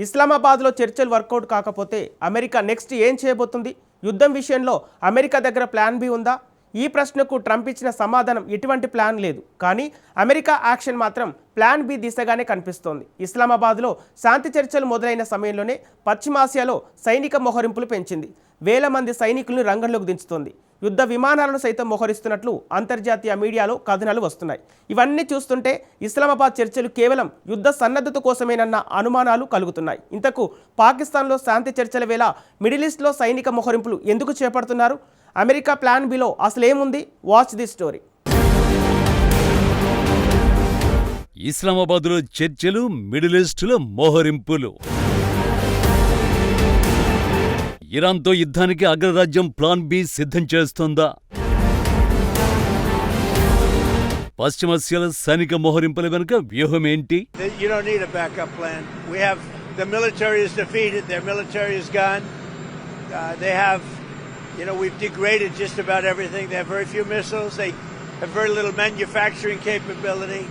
ఇస్లామాబాద్లో చర్చలు వర్కౌట్ కాకపోతే America next ఏం చేయబోతుంది? యుద్ధం విషయంలో అమెరికా దగ్గర ప్లాన్ బి ఉందా? ఈ ప్రశ్నకు ట్రంప్ ఇచ్చిన సమాధానం ఎటువంటి ప్లాన్ లేదు. కానీ అమెరికా యాక్షన్ మాత్రం ప్లాన్ బి దిశగానే కనిపిస్తోంది. ఇస్లామాబాద్లో శాంతి చర్చలు మొదలైన సమయంలోనే పశ్చిమాసియాలో సైనిక మోహరింపులు పెంచింది. వేల మంది సైనికులను రంగంలోకి దించుతోంది. యుద్ధ విమానాలను సైతం మోహరిస్తున్నట్లు అంతర్జాతీయ మీడియాలో కథనాలు వస్తున్నాయి. ఇవన్నీ చూస్తుంటే ఇస్లామాబాద్ చర్చలు కేవలం యుద్ధ సన్నద్ధత కోసమేనన్న అనుమానాలు కలుగుతున్నాయి. ఇంతకు పాకిస్తాన్లో శాంతి చర్చల వేళ మిడిల్ ఈస్ట్లో సైనిక మోహరింపులు ఎందుకు చేపడుతున్నారు? అమెరికా ప్లాన్ బిలో అసలేముంది? Watch the story. ఇస్లామాబాద్లో చర్చలు, మిడిల్ ఈస్టులో మోహరింపులు. ఇరాన్తో యుద్ధానికి అగ్రరాజ్యం ప్లాన్ బి సిద్ధం చేస్తోందా? పశ్చిమాసియాల సైనిక మోహరింపుల వెనుక వ్యూహం ఏంటి? We've degraded just about everything. They have very few missiles. They have very little manufacturing capability.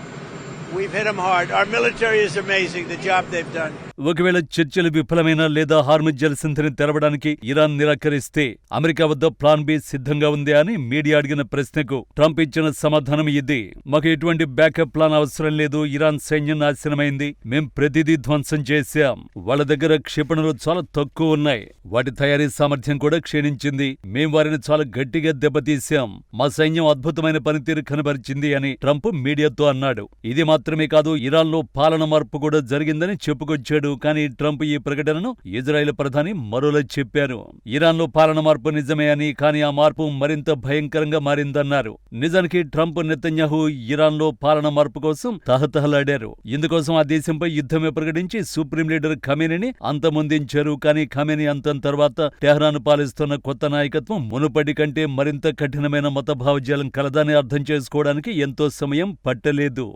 We've hit them hard. Our military is amazing, the job they've done. ఒకవేళ చర్చలు విఫలమైన లేదా హార్ముజ్ జలసంధిని తెరవడానికి ఇరాన్ నిరాకరిస్తే అమెరికా వద్ద plan B సిద్ధంగా ఉంది అని media అడిగిన ప్రశ్నకు ట్రంప్ ఇచ్చిన సమాధానం ఇది. మాకు ఎటువంటి బ్యాకప్ ప్లాన్ అవసరం లేదు. ఇరాన్ సైన్యం నాశనమైంది. మేం ప్రతిదీ ధ్వంసం చేశాం. వాళ్ళ దగ్గర క్షిపణులు చాలా తక్కువ ఉన్నాయి. వాటి తయారీ సామర్థ్యం కూడా క్షీణించింది. మేం వారిని చాలా గట్టిగా దెబ్బతీశాం. మా సైన్యం అద్భుతమైన పనితీరు కనబరిచింది అని ట్రంప్ మీడియాతో అన్నాడు. ఇది మాత్రమే కాదు, ఇరాన్లో పాలన మార్పు కూడా జరిగిందని చెప్పుకొచ్చాడు. కానీ ట్రంప్ ఈ ప్రకటనను ఇజ్రాయెల్ ప్రధాని మరోలా చెప్పారు. ఇరాన్లో పాలన మార్పు నిజమే అని, కానీ ఆ మార్పు మరింత భయంకరంగా మారిందన్నారు. నిజానికి ట్రంప్, నెతన్యాహు ఇరాన్లో పాలన మార్పు కోసం తహతహలాడారు. ఇందుకోసం ఆ దేశంపై యుద్ధమే ప్రకటించి సుప్రీం లీడర్ ఖమేనీని అంతమొందించారు. కానీ ఖమేనీ అంతం తర్వాత టెహ్రాన్ పాలిస్తున్న కొత్త నాయకత్వం మునుపటి కంటే మరింత కఠినమైన మత భావజాలం కలదని అర్థం చేసుకోవడానికి ఎంతో సమయం పట్టలేదు.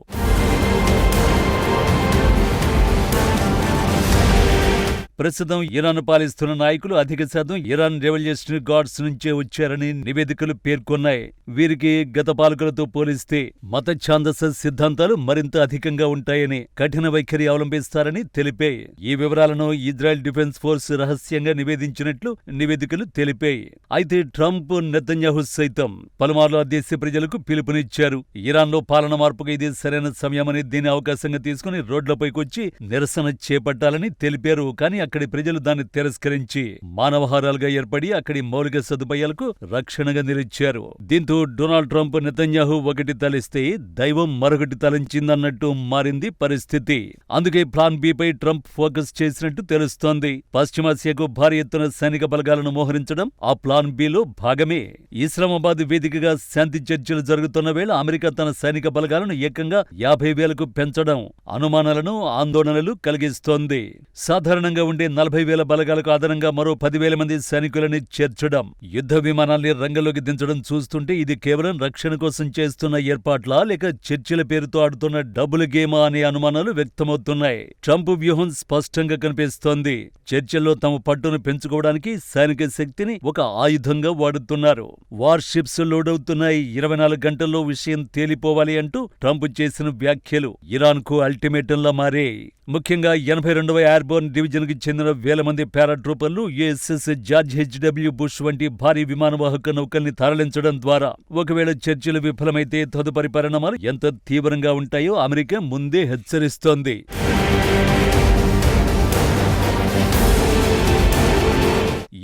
ప్రస్తుతం ఇరాన్ పాలిస్తున్న నాయకులు అధిక శాతం ఇరాన్ రెవల్యూషనరీ గార్డ్స్ నుంచే వచ్చారని నివేదికలు పేర్కొన్నాయి. వీరికి గత పాలకులతో పోలిస్తే మత ఛాందస సిద్ధాంతాలు మరింత అధికంగా ఉంటాయని, కఠిన వైఖరి అవలంబిస్తారని తెలిపాయి. ఈ వివరాలను ఇజ్రాయెల్ డిఫెన్స్ ఫోర్స్ రహస్యంగా నివేదించినట్లు నివేదికలు తెలిపాయి. అయితే ట్రంప్, నెతన్యాహు సైతం పలుమార్లు ఆ దేశ ప్రజలకు పిలుపునిచ్చారు. ఇరాన్లో పాలన మార్పుకు ఇది సరైన సమయమని, దీని అవకాశంగా తీసుకుని రోడ్లపైకొచ్చి నిరసన చేపట్టాలని తెలిపారు. కానీ అక్కడి ప్రజలు దాన్ని తిరస్కరించి మానవహారాలుగా ఏర్పడి అక్కడి మౌలిక సదుపాయాలకు రక్షణగా నిలిచారు. దీంతో డొనాల్డ్ ట్రంప్, నెతన్యాహు ఒకటి తలిస్తే దైవం మరొకటి తలంచిందన్నట్టు మారింది పరిస్థితి. అందుకే ప్లాన్ బి పై ట్రంప్ ఫోకస్ చేసినట్టు తెలుస్తోంది. పశ్చిమాసియాకు భారీ ఎత్తున సైనిక బలగాలను మోహరించడం ఆ ప్లాన్ బిలో భాగమే. ఇస్లామాబాద్ వేదికగా శాంతి చర్చలు జరుగుతున్న వేళ అమెరికా తన సైనిక బలగాలను ఏకంగా 50,000కు పెంచడం అనుమానాలను, ఆందోళనలు కలిగిస్తోంది. సాధారణంగా ఉండే 40,000 బలగాలకు అదనంగా మరో 10,000 మంది సైనికులని చేర్చడం, యుద్ధ విమానాల్ని రంగంలోకి దించడం చూస్తుంటే ఇది కేవలం రక్షణ కోసం చేస్తున్న ఏర్పాట్లా, లేక చర్చల పేరుతో ఆడుతున్న డబుల్ గేమా అనే అనుమానాలు వ్యక్తమవుతున్నాయి. ట్రంప్ వ్యూహం స్పష్టంగా కనిపిస్తోంది. చర్చల్లో తమ పట్టును పెంచుకోవడానికి సైనిక శక్తిని ఒక ఆయుధంగా వాడుతున్నారు. వార్ షిప్స్ లోడ్ అవుతున్నాయి. 24 గంటల్లో విషయం తేలిపోవాలి అంటూ ట్రంప్ చేసిన వ్యాఖ్యలు ఇరాన్కు అల్టిమేటంలా మారే. ముఖ్యంగా 82వ ఎయిర్బోర్న్ డివిజన్కి చెందిన వేల మంది పారాట్రూపర్లు యుఎస్ఎస్ జార్జ్ హెచ్.డబ్ల్యూ. బుష్ వంటి భారీ విమానవాహక నౌకల్ని తరలించడం ద్వారా ఒకవేళ చర్చలు విఫలమైతే తదుపరి పరిణామాలు ఎంత తీవ్రంగా ఉంటాయో అమెరికా ముందే హెచ్చరిస్తోంది.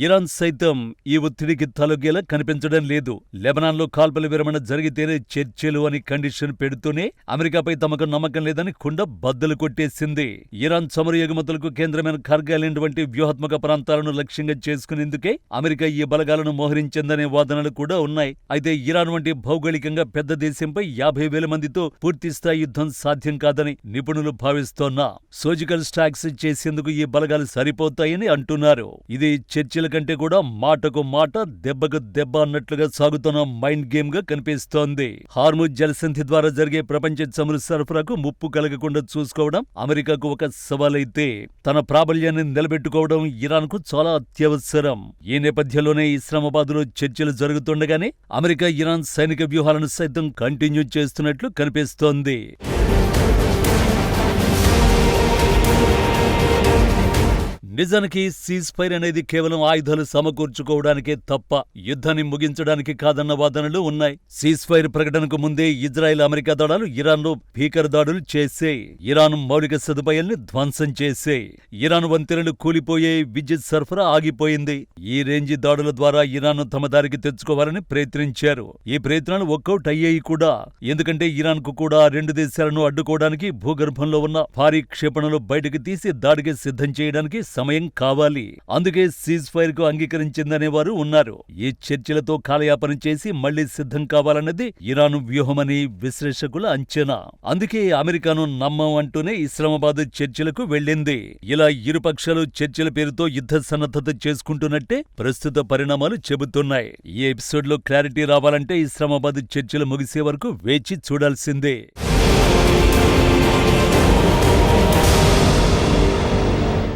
ఇరాన్ సైతం ఈ ఒత్తిడికి తలొగ్గేలా కనిపించడం లేదు. లెబనాన్లో కాల్పుల విరమణ జరిగితేనే చర్చలు అని కండిషన్ పెడుతూనే అమెరికాపై తమకు నమ్మకం లేదని కుండ బద్దలు కొట్టేసింది. ఇరాన్ చమురు ఎగుమతులకు కేంద్రమైన ఖర్గ్ ఐలాండ్ వంటి వ్యూహాత్మక ప్రాంతాలను లక్ష్యంగా చేసుకునేందుకే అమెరికా ఈ బలగాలను మోహరించిందనే వాదనలు కూడా ఉన్నాయి. అయితే ఇరాన్ వంటి భౌగోళికంగా పెద్ద దేశంపై 50,000 మందితో పూర్తిస్థాయి యుద్ధం సాధ్యం కాదని నిపుణులు భావిస్తోన్నా సర్జికల్ స్ట్రైక్స్ చేసేందుకు ఈ బలగాలు సరిపోతాయని అంటున్నారు. ఇది చర్చల కంటే కూడా మాటకు మాట, దెబ్బకు దెబ్బ అన్నట్లుగా సాగుతున్న మైండ్ గేమ్ గా కనిపిస్తోంది. హార్ముజ్ జలసంధి ద్వారా జరిగే ప్రపంచ చమురు సరఫరాకు ముప్పు కలగకుండా చూసుకోవడం అమెరికాకు ఒక సవాలైతే, తన ప్రాబల్యాన్ని నిలబెట్టుకోవడం ఇరాన్కు చాలా అత్యవసరం. ఈ నేపథ్యంలోనే ఇస్లామాబాద్లో చర్చలు జరుగుతుండగానే అమెరికా ఇరాన్ సైనిక వ్యూహాలను సైతం కంటిన్యూ చేస్తున్నట్లు కనిపిస్తోంది. నిజానికి సీజ్ ఫైర్ అనేది కేవలం ఆయుధాలు సమకూర్చుకోవడానికే తప్ప యుద్ధాన్ని ముగించడానికి కాదన్న వాదనలు ఉన్నాయి. సీజ్ ఫైర్ ప్రకటనకు ముందే ఇజ్రాయెల్, అమెరికా దళాలు ఇరాన్లో భీకర దాడులు చేశాయి. ఇరాన్ మౌలిక సదుపాయాల్ని ధ్వంసం చేశాయి. ఇరాన్ వంతెనలు కూలిపోయే, విద్యుత్ సరఫరా ఆగిపోయింది. ఈ రేంజ్ దాడుల ద్వారా ఇరాన్ తమ దారికి తెచ్చుకోవాలని ప్రయత్నించారు. ఈ ప్రయత్నాలు వర్కౌట్ అయ్యాయి కూడా. ఎందుకంటే ఇరాన్ కు కూడా రెండు దేశాలను అడ్డుకోవడానికి భూగర్భంలో ఉన్న భారీ క్షిపణులు బయటకు తీసి దాడికి సిద్ధం చేయడానికి సమయం కావాలి. అందుకే సీజ్ ఫైర్ కు అంగీకరించిందనేవారు ఉన్నారు. ఈ చర్చలతో కాలయాపన చేసి మళ్లీ సిద్ధం కావాలన్నది ఇరాన్ వ్యూహమని విశ్లేషకుల అంచనా. అందుకే అమెరికాను నమ్మం అంటూనే ఇస్లామాబాద్ చర్చలకు వెళ్లింది. ఇలా ఇరుపక్షాలు చర్చల పేరుతో యుద్ధ సన్నద్ధత చేసుకుంటున్నట్టే ప్రస్తుత పరిణామాలు చెబుతున్నాయి. ఈ ఎపిసోడ్ లో క్లారిటీ రావాలంటే ఇస్లామాబాద్ చర్చలు ముగిసే వరకు వేచి చూడాల్సిందే.